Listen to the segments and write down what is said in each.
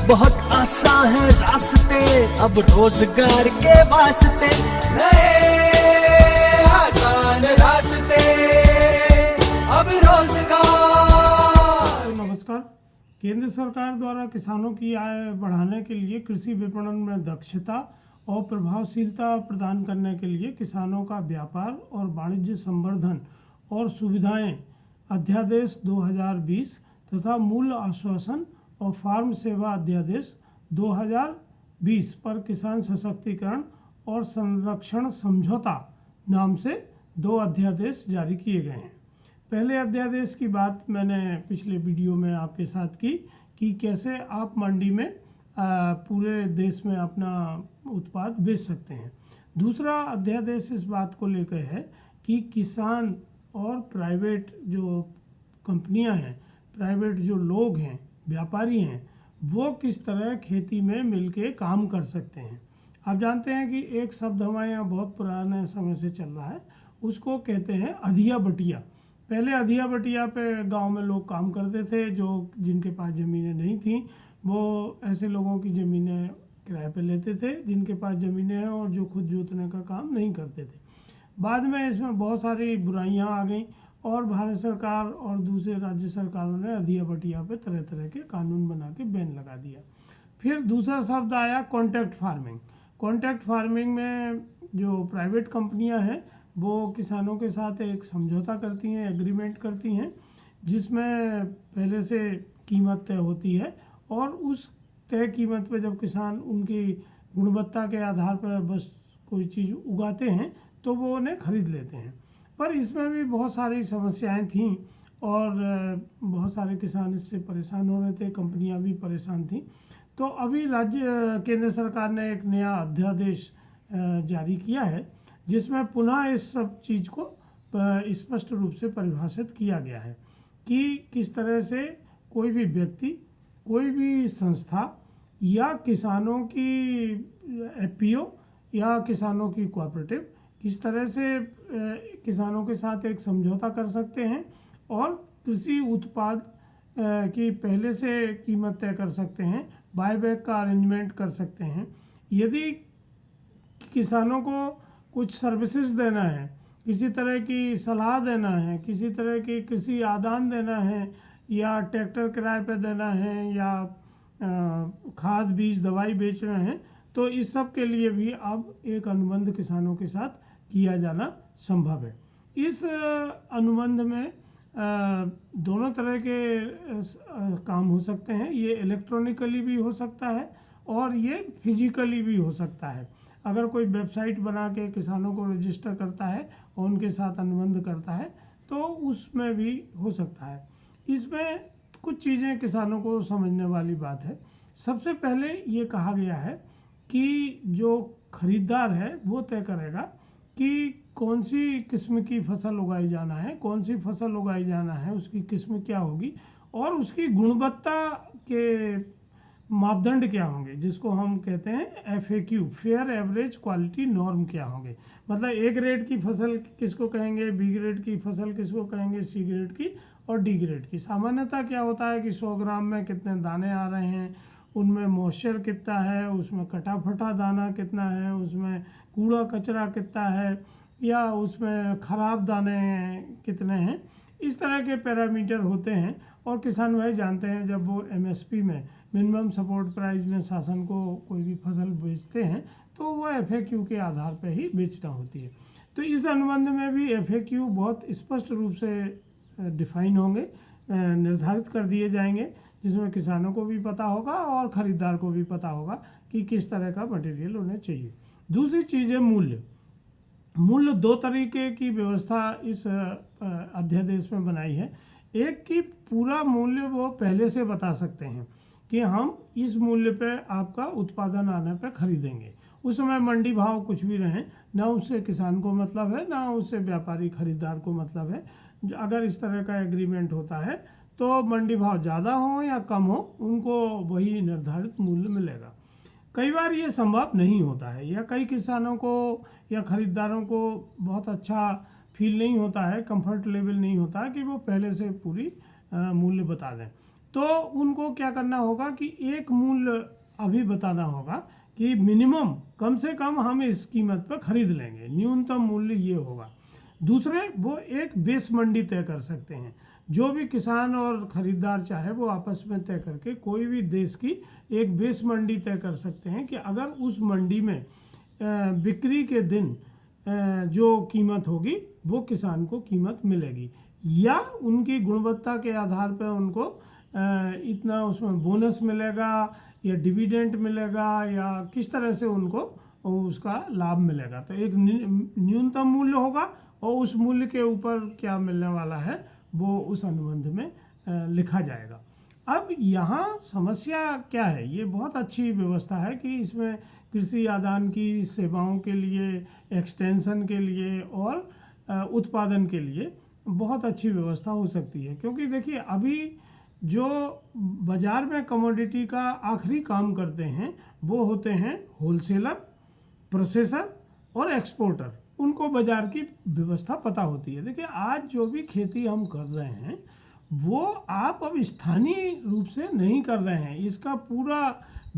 बहुत आसान है रास्ते, अब रोजगार के वास्ते नए आसान रास्ते, अब रोजगार। नमस्कार। केंद्र सरकार द्वारा किसानों की आय बढ़ाने के लिए कृषि विपणन में दक्षता और प्रभावशीलता प्रदान करने के लिए किसानों का व्यापार और वाणिज्य संवर्धन और सुविधाएं अध्यादेश 2020 तथा मूल्य आश्वासन और फार्म सेवा अध्यादेश 2020 पर किसान सशक्तिकरण और संरक्षण समझौता नाम से 2 अध्यादेश जारी किए गए हैं। पहले अध्यादेश की बात मैंने पिछले वीडियो में आपके साथ की कि कैसे आप मंडी में पूरे देश में अपना उत्पाद बेच सकते हैं। दूसरा अध्यादेश इस बात को लेकर है कि किसान और प्राइवेट जो कंपनियां हैं, प्राइवेट जो लोग हैं, व्यापारी हैं, वो किस तरह खेती में मिलके काम कर सकते हैं। आप जानते हैं कि एक शब्द हमारे यहाँ बहुत पुराने समय से चल रहा है, उसको कहते हैं अधिया बटिया। पहले अधिया बटिया पे गांव में लोग काम करते थे, जो जिनके पास ज़मीनें नहीं थीं वो ऐसे लोगों की ज़मीनें किराए पे लेते थे जिनके पास ज़मीनें हैं और जो खुद जोतने का काम नहीं करते थे। बाद में इसमें बहुत सारी बुराइयां आ गईं और भारत सरकार और दूसरे राज्य सरकारों ने अधिया बटिया पे तरह तरह के कानून बना के बैन लगा दिया। फिर दूसरा शब्द आया कॉन्ट्रैक्ट फार्मिंग। कॉन्ट्रैक्ट फार्मिंग में जो प्राइवेट कंपनियां हैं वो किसानों के साथ एक समझौता करती हैं, एग्रीमेंट करती हैं, जिसमें पहले से कीमत तय होती है और उस तय कीमत पे जब किसान उनकी गुणवत्ता के आधार पर बस कोई चीज़ उगाते हैं तो वो उन्हें खरीद लेते हैं। पर इसमें भी बहुत सारी समस्याएं थीं और बहुत सारे किसान इससे परेशान हो रहे थे, कंपनियां भी परेशान थीं। तो अभी केंद्र सरकार ने एक नया अध्यादेश जारी किया है जिसमें पुनः इस सब चीज़ को स्पष्ट रूप से परिभाषित किया गया है कि किस तरह से कोई भी व्यक्ति, कोई भी संस्था या किसानों की एफपीओ या किसानों की कोऑपरेटिव किस तरह से किसानों के साथ एक समझौता कर सकते हैं और कृषि उत्पाद की पहले से कीमत तय कर सकते हैं, बायबैक का अरेंजमेंट कर सकते हैं। यदि किसानों को कुछ सर्विसेज देना है, किसी तरह की सलाह देना है, किसी तरह की कृषि आदान देना है या ट्रैक्टर किराए पे देना है या खाद बीज दवाई बेचना है, तो इस सब के लिए भी अब एक अनुबंध किसानों के साथ किया जाना संभव है। इस अनुबंध में दोनों तरह के काम हो सकते हैं। ये इलेक्ट्रॉनिकली भी हो सकता है और ये फिजिकली भी हो सकता है। अगर कोई वेबसाइट बना के किसानों को रजिस्टर करता है और उनके साथ अनुबंध करता है तो उसमें भी हो सकता है। इसमें कुछ चीज़ें किसानों को समझने वाली बात है। सबसे पहले ये कहा गया है कि जो खरीदार है वो तय करेगा कि कौन सी किस्म की फसल उगाई जाना है, कौन सी फसल उगाई जाना है, उसकी किस्म क्या होगी और उसकी गुणवत्ता के मापदंड क्या होंगे, जिसको हम कहते हैं FAQ, fair average quality norm क्या होंगे। मतलब A ग्रेड की फसल किसको कहेंगे, B ग्रेड की फसल किसको कहेंगे, C ग्रेड की और D ग्रेड की। सामान्यतः क्या होता है कि 100 ग्राम में कितने दाने आ रहे हैं, उनमें मॉइस्चर कितना है, उसमें कटा फटा दाना कितना है, उसमें कूड़ा कचरा कितना है या उसमें ख़राब दाने कितने हैं। इस तरह के पैरामीटर होते हैं और किसान भाई जानते हैं जब वो MSP में, मिनिमम सपोर्ट प्राइस में शासन को कोई भी फसल बेचते हैं तो वो FAQ के आधार पर ही बेचना होती है। तो इस अनुबंध में भी FAQ बहुत स्पष्ट रूप से डिफाइन होंगे, निर्धारित कर दिए जाएंगे, जिसमें किसानों को भी पता होगा और ख़रीदार को भी पता होगा कि किस तरह का मटेरियल उन्हें चाहिए। दूसरी चीज़ है मूल्य। मूल्य 2 तरीके की व्यवस्था इस अध्यादेश में बनाई है। एक की पूरा मूल्य वो पहले से बता सकते हैं कि हम इस मूल्य पे आपका उत्पादन आने पे खरीदेंगे। उस समय मंडी भाव कुछ भी रहें, ना उससे किसान को मतलब है ना उससे व्यापारी खरीदार को मतलब है। अगर इस तरह का एग्रीमेंट होता है तो मंडी भाव ज़्यादा हो या कम हो, उनको वही निर्धारित मूल्य मिलेगा। कई बार ये संभव नहीं होता है या कई किसानों को या खरीदारों को बहुत अच्छा फील नहीं होता है, कंफर्ट लेवल नहीं होता है कि वो पहले से पूरी मूल्य बता दें। तो उनको क्या करना होगा कि एक मूल्य अभी बताना होगा कि मिनिमम कम से कम हम इस कीमत पर खरीद लेंगे, न्यूनतम मूल्य ये होगा। दूसरे, वो एक बेस मंडी तय कर सकते हैं, जो भी किसान और खरीदार चाहे वो आपस में तय करके कोई भी देश की एक बेस मंडी तय कर सकते हैं कि अगर उस मंडी में बिक्री के दिन जो कीमत होगी वो किसान को कीमत मिलेगी, या उनकी गुणवत्ता के आधार पर उनको इतना उसमें बोनस मिलेगा या डिविडेंड मिलेगा या किस तरह से उनको उसका लाभ मिलेगा। तो एक न्यूनतम मूल्य होगा और उस मूल्य के ऊपर क्या मिलने वाला है वो उस अनुबंध में लिखा जाएगा। अब यहाँ समस्या क्या है, ये बहुत अच्छी व्यवस्था है कि इसमें कृषि आदान की सेवाओं के लिए, एक्सटेंशन के लिए और उत्पादन के लिए बहुत अच्छी व्यवस्था हो सकती है। क्योंकि देखिए, अभी जो बाज़ार में कमोडिटी का आखिरी काम करते हैं वो होते हैं होलसेलर, प्रोसेसर और एक्सपोर्टर। उनको बाज़ार की व्यवस्था पता होती है। देखिए, आज जो भी खेती हम कर रहे हैं वो आप अब स्थानीय रूप से नहीं कर रहे हैं, इसका पूरा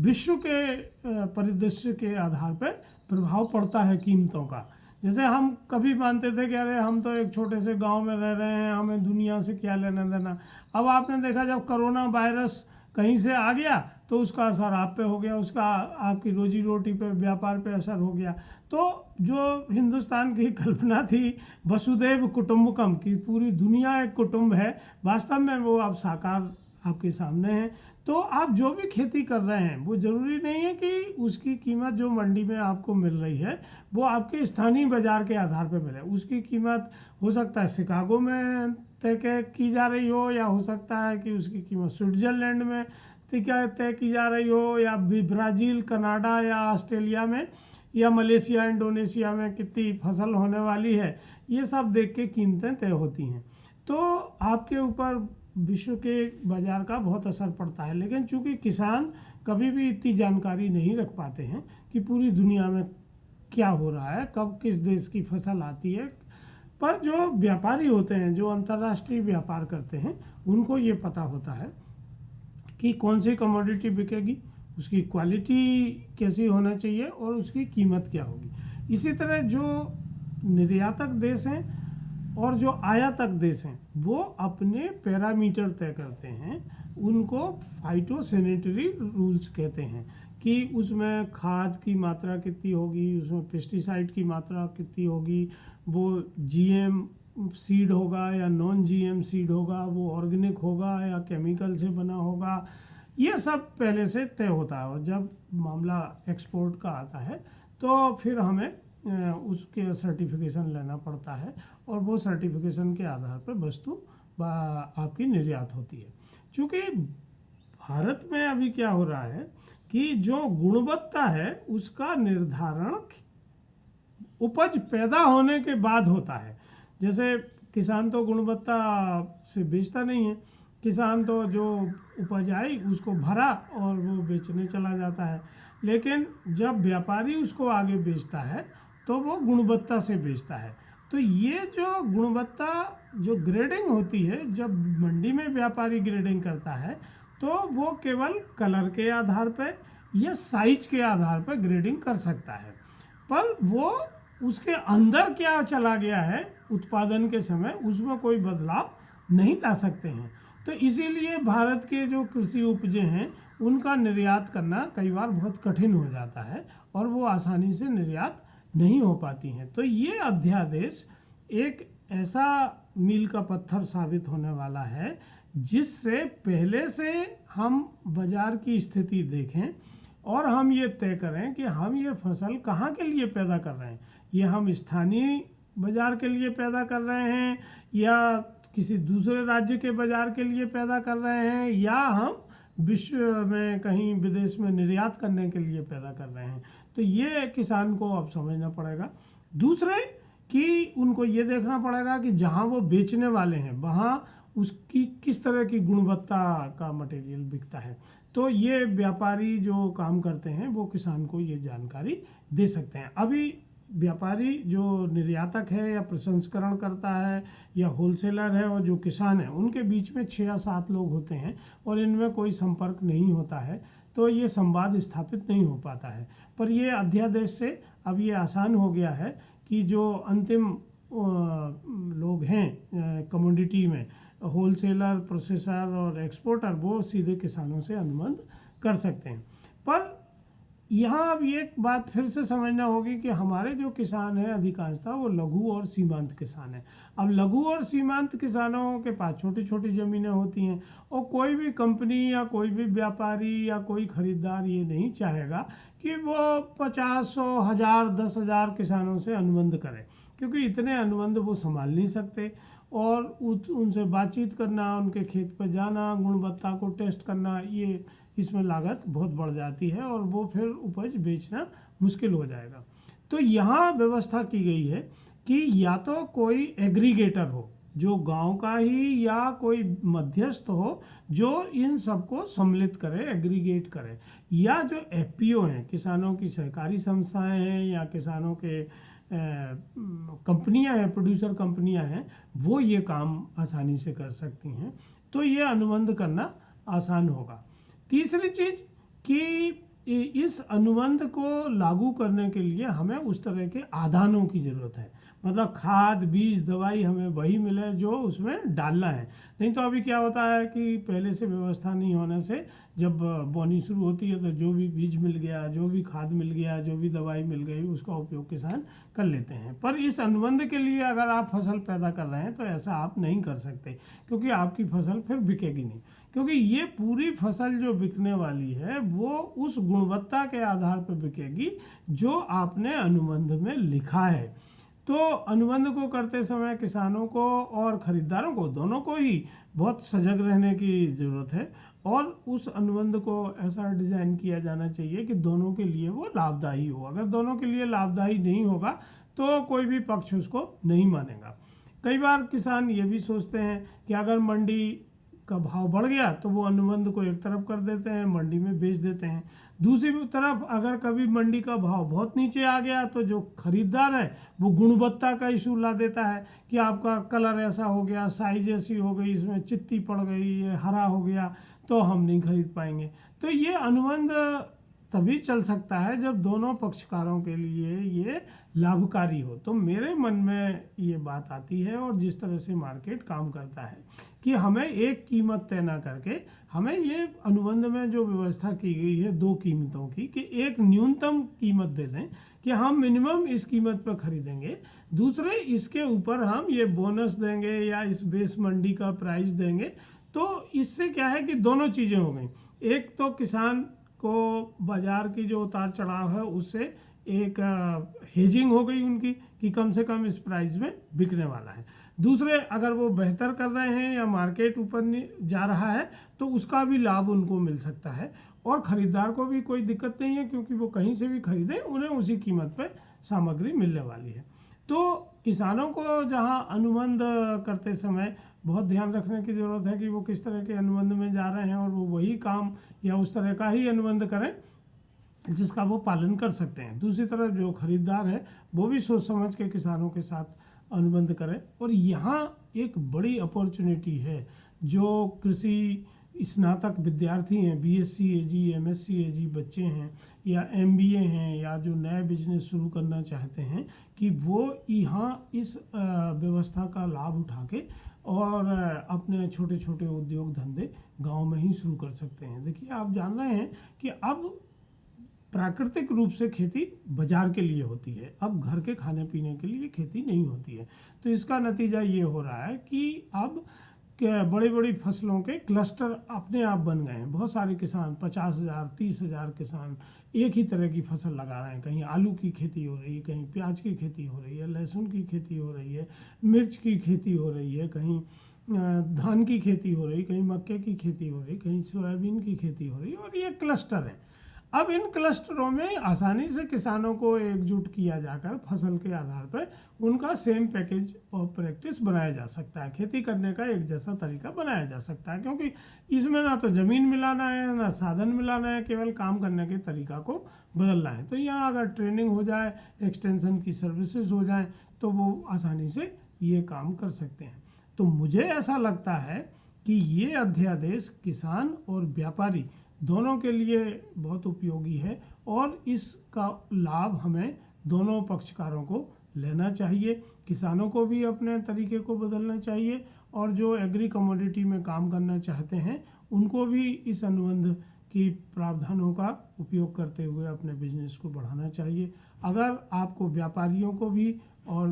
विश्व के परिदृश्य के आधार पर प्रभाव पड़ता है कीमतों का। जैसे हम कभी मानते थे कि अरे हम तो एक छोटे से गांव में रह रहे हैं, हमें दुनिया से क्या लेना देना। अब आपने देखा जब कोरोना वायरस कहीं से आ गया तो उसका असर आप पे हो गया, उसका आपकी रोजी रोटी पे, व्यापार पे असर हो गया। तो जो हिंदुस्तान की कल्पना थी वसुधैव कुटुंबकम की, पूरी दुनिया एक कुटुंब है, वास्तव में वो अब साकार आपके सामने है। तो आप जो भी खेती कर रहे हैं वो ज़रूरी नहीं है कि उसकी कीमत जो मंडी में आपको मिल रही है वो आपके स्थानीय बाज़ार के आधार पर मिले। उसकी कीमत हो सकता है शिकागो में तय की जा रही हो, या हो सकता है कि उसकी कीमत स्विट्ज़रलैंड में तय की जा रही हो, या ब्राज़ील, कनाडा या ऑस्ट्रेलिया में, या मलेशिया, इंडोनेशिया में कितनी फसल होने वाली है, ये सब देख के कीमतें तय होती हैं। तो आपके ऊपर विश्व के बाज़ार का बहुत असर पड़ता है। लेकिन चूंकि किसान कभी भी इतनी जानकारी नहीं रख पाते हैं कि पूरी दुनिया में क्या हो रहा है, कब किस देश की फसल आती है, पर जो व्यापारी होते हैं, जो अंतर्राष्ट्रीय व्यापार करते हैं, उनको ये पता होता है कि कौन सी कमोडिटी बिकेगी, उसकी क्वालिटी कैसी होना चाहिए और उसकी कीमत क्या होगी। इसी तरह जो निर्यातक देश हैं और जो आयातक देश हैं वो अपने पैरामीटर तय करते हैं, उनको फाइटोसैनिटरी रूल्स कहते हैं कि उसमें खाद की मात्रा कितनी होगी, उसमें पेस्टिसाइड की मात्रा कितनी होगी, वो जीएम सीड होगा या नॉन जीएम सीड होगा, वो ऑर्गेनिक होगा या केमिकल से बना होगा, ये सब पहले से तय होता है। और जब मामला एक्सपोर्ट का आता है तो फिर हमें उसके सर्टिफिकेशन लेना पड़ता है और वो सर्टिफिकेशन के आधार पर वस्तु आपकी निर्यात होती है। चूँकि भारत में अभी क्या हो रहा है कि जो गुणवत्ता है उसका निर्धारण उपज पैदा होने के बाद होता है। जैसे किसान तो गुणवत्ता से बेचता नहीं है, किसान तो जो उपज आई उसको भरा और वो बेचने चला जाता है। लेकिन जब व्यापारी उसको आगे बेचता है तो वो गुणवत्ता से बेचता है। तो ये जो गुणवत्ता जो ग्रेडिंग होती है, जब मंडी में व्यापारी ग्रेडिंग करता है तो वो केवल कलर के आधार पर या साइज के आधार पर ग्रेडिंग कर सकता है, पर वो उसके अंदर क्या चला गया है उत्पादन के समय उसमें कोई बदलाव नहीं ला सकते हैं। तो इसीलिए भारत के जो कृषि उपजें हैं उनका निर्यात करना कई बार बहुत कठिन हो जाता है और वो आसानी से निर्यात नहीं हो पाती हैं। तो ये अध्यादेश एक ऐसा मील का पत्थर साबित होने वाला है जिससे पहले से हम बाज़ार की स्थिति देखें और हम ये तय करें कि हम ये फसल कहाँ के लिए पैदा कर रहे हैं। ये हम स्थानीय बाज़ार के लिए पैदा कर रहे हैं या किसी दूसरे राज्य के बाज़ार के लिए पैदा कर रहे हैं, या हम विश्व में कहीं विदेश में निर्यात करने के लिए पैदा कर रहे हैं। तो ये किसान को अब समझना पड़ेगा। दूसरे कि उनको ये देखना पड़ेगा कि जहाँ वो बेचने वाले हैं वहाँ उसकी किस तरह की गुणवत्ता का मटेरियल बिकता है। तो ये व्यापारी जो काम करते हैं वो किसान को ये जानकारी दे सकते हैं। अभी व्यापारी जो निर्यातक है या प्रसंस्करण करता है या होलसेलर है और जो किसान है, उनके बीच में 6 या 7 लोग होते हैं और इनमें कोई संपर्क नहीं होता है, तो ये संवाद स्थापित नहीं हो पाता है। पर ये अध्यादेश से अब ये आसान हो गया है कि जो अंतिम लोग हैं कमोडिटी में, होलसेलर, प्रोसेसर और एक्सपोर्टर, वो सीधे किसानों से अनुबंध कर सकते हैं। पर यहाँ अब ये बात फिर से समझना होगी कि हमारे जो किसान हैं अधिकांशतः वो लघु और सीमांत किसान हैं। अब लघु और सीमांत किसानों के पास छोटी छोटी ज़मीनें होती हैं और कोई भी कंपनी या कोई भी व्यापारी या कोई खरीदार ये नहीं चाहेगा कि वो 50, 100, 1000, 10,000 किसानों से अनुबंध करे, क्योंकि इतने अनुबंध वो संभाल नहीं सकते और उनसे बातचीत करना, उनके खेत पर जाना, गुणवत्ता को टेस्ट करना, ये इसमें लागत बहुत बढ़ जाती है और वो फिर उपज बेचना मुश्किल हो जाएगा। तो यहाँ व्यवस्था की गई है कि या तो कोई एग्रीगेटर हो जो गांव का ही, या कोई मध्यस्थ हो जो इन सबको सम्मिलित करे, एग्रीगेट करे, या जो एफपीओ हैं, किसानों की सहकारी संस्थाएं हैं या किसानों के कंपनियां हैं, प्रोड्यूसर कंपनियां हैं, वो ये काम आसानी से कर सकती हैं। तो ये अनुबंध करना आसान होगा। तीसरी चीज़ कि इस अनुबंध को लागू करने के लिए हमें उस तरह के आदानों की ज़रूरत है, मतलब खाद, बीज, दवाई हमें वही मिले जो उसमें डालना है। नहीं तो अभी क्या होता है कि पहले से व्यवस्था नहीं होने से जब बोनी शुरू होती है तो जो भी बीज मिल गया, जो भी खाद मिल गया, जो भी दवाई मिल गई, उसका उपयोग किसान कर लेते हैं। पर इस अनुबंध के लिए अगर आप फसल पैदा कर रहे हैं तो ऐसा आप नहीं कर सकते, क्योंकि आपकी फसल फिर बिकेगी नहीं, क्योंकि ये पूरी फसल जो बिकने वाली है वो उस गुणवत्ता के आधार पर बिकेगी जो आपने अनुबंध में लिखा है। तो अनुबंध को करते समय किसानों को और खरीदारों को, दोनों को ही बहुत सजग रहने की ज़रूरत है और उस अनुबंध को ऐसा डिज़ाइन किया जाना चाहिए कि दोनों के लिए वो लाभदायी हो। अगर दोनों के लिए लाभदायी नहीं होगा तो कोई भी पक्ष उसको नहीं मानेगा। कई बार किसान ये भी सोचते हैं कि अगर मंडी का भाव बढ़ गया तो वो अनुबंध को एक तरफ कर देते हैं, मंडी में बेच देते हैं। दूसरी तरफ अगर कभी मंडी का भाव बहुत नीचे आ गया तो जो खरीदार है वो गुणवत्ता का इशू ला देता है कि आपका कलर ऐसा हो गया, साइज ऐसी हो गई, इसमें चित्ती पड़ गई, ये हरा हो गया, तो हम नहीं खरीद पाएंगे। तो ये अनुबंध तभी चल सकता है जब दोनों पक्षकारों के लिए ये लाभकारी हो। तो मेरे मन में ये बात आती है और जिस तरह से मार्केट काम करता है कि हमें एक कीमत तय न करके हमें ये अनुबंध में जो व्यवस्था की गई है 2 कीमतों की, कि एक न्यूनतम कीमत दे दें कि हम मिनिमम इस कीमत पर खरीदेंगे, दूसरे इसके ऊपर हम ये बोनस देंगे या इस बेस मंडी का प्राइस देंगे। तो इससे क्या है कि दोनों चीज़ें हो गई, एक तो किसान को बाजार की जो उतार चढ़ाव है उससे एक हेजिंग हो गई उनकी कि कम से कम इस प्राइस में बिकने वाला है। दूसरे, अगर वो बेहतर कर रहे हैं या मार्केट ऊपर जा रहा है तो उसका भी लाभ उनको मिल सकता है और ख़रीदार को भी कोई दिक्कत नहीं है, क्योंकि वो कहीं से भी खरीदें उन्हें उसी कीमत पर सामग्री मिलने वाली है। तो किसानों को जहाँ अनुबंध करते समय बहुत ध्यान रखने की ज़रूरत है कि वो किस तरह के अनुबंध में जा रहे हैं और वो वही काम या उस तरह का ही अनुबंध करें जिसका वो पालन कर सकते हैं। दूसरी तरफ जो खरीदार है वो भी सोच समझ के किसानों के साथ अनुबंध करें। और यहाँ एक बड़ी अपॉर्चुनिटी है, जो कृषि स्नातक विद्यार्थी हैं, बीएससी एजी, एमएससी एजी बच्चे हैं या एमबीए हैं या जो नया बिजनेस शुरू करना चाहते हैं, कि वो यहाँ इस व्यवस्था का लाभ उठा के और अपने छोटे छोटे उद्योग धंधे गांव में ही शुरू कर सकते हैं। देखिए, आप जान रहे हैं कि अब प्राकृतिक रूप से खेती बाजार के लिए होती है, अब घर के खाने पीने के लिए खेती नहीं होती है। तो इसका नतीजा ये हो रहा है कि अब बड़ी बड़ी फसलों के क्लस्टर अपने आप बन गए हैं। बहुत सारे किसान 50,000 30,000 किसान एक ही तरह की फसल लगा रहे हैं। कहीं आलू की खेती हो रही है, कहीं प्याज की खेती हो रही है, लहसुन की खेती हो रही है, मिर्च की खेती हो रही है, कहीं धान की खेती हो रही, कहीं मक्के की खेती हो रही, कहीं सोयाबीन की खेती हो रही, और ये क्लस्टर है। अब इन क्लस्टरों में आसानी से किसानों को एकजुट किया जाकर फसल के आधार पर उनका सेम पैकेज और प्रैक्टिस बनाया जा सकता है, खेती करने का एक जैसा तरीका बनाया जा सकता है, क्योंकि इसमें ना तो ज़मीन मिलाना है ना साधन मिलाना है, केवल काम करने के तरीका को बदलना है। तो यहाँ अगर ट्रेनिंग हो जाए, एक्सटेंशन की सर्विसेज हो जाए, तो वो आसानी से ये काम कर सकते हैं। तो मुझे ऐसा लगता है कि ये अध्यादेश किसान और व्यापारी दोनों के लिए बहुत उपयोगी है और इसका लाभ हमें दोनों पक्षकारों को लेना चाहिए। किसानों को भी अपने तरीके को बदलना चाहिए और जो एग्री कमोडिटी में काम करना चाहते हैं उनको भी इस अनुबंध की प्रावधानों का उपयोग करते हुए अपने बिजनेस को बढ़ाना चाहिए। अगर आपको व्यापारियों को भी और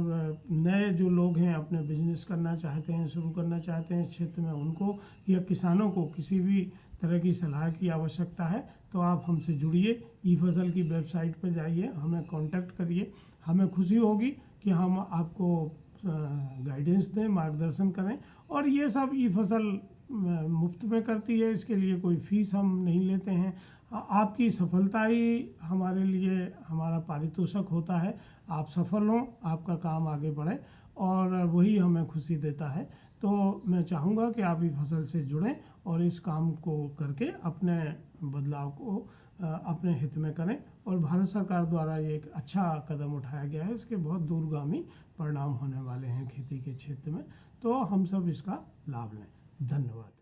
नए जो लोग हैं अपने बिजनेस करना चाहते हैं, शुरू करना चाहते हैं इस क्षेत्र में, उनको या किसानों को किसी भी तरह की सलाह की आवश्यकता है तो आप हमसे जुड़िए। ई फसल की वेबसाइट पर जाइए, हमें कांटेक्ट करिए। हमें खुशी होगी कि हम आपको गाइडेंस दें, मार्गदर्शन करें। और ये सब ई फसल मुफ्त में करती है, इसके लिए कोई फीस हम नहीं लेते हैं। आपकी सफलता ही हमारे लिए हमारा पारितोषिक होता है। आप सफल हों, आपका काम आगे बढ़े और वही हमें खुशी देता है। तो मैं चाहूँगा कि आप ई फसल से जुड़ें और इस काम को करके अपने बदलाव को अपने हित में करें। और भारत सरकार द्वारा ये एक अच्छा कदम उठाया गया है, इसके बहुत दूरगामी परिणाम होने वाले हैं खेती के क्षेत्र में, तो हम सब इसका लाभ लें। धन्यवाद।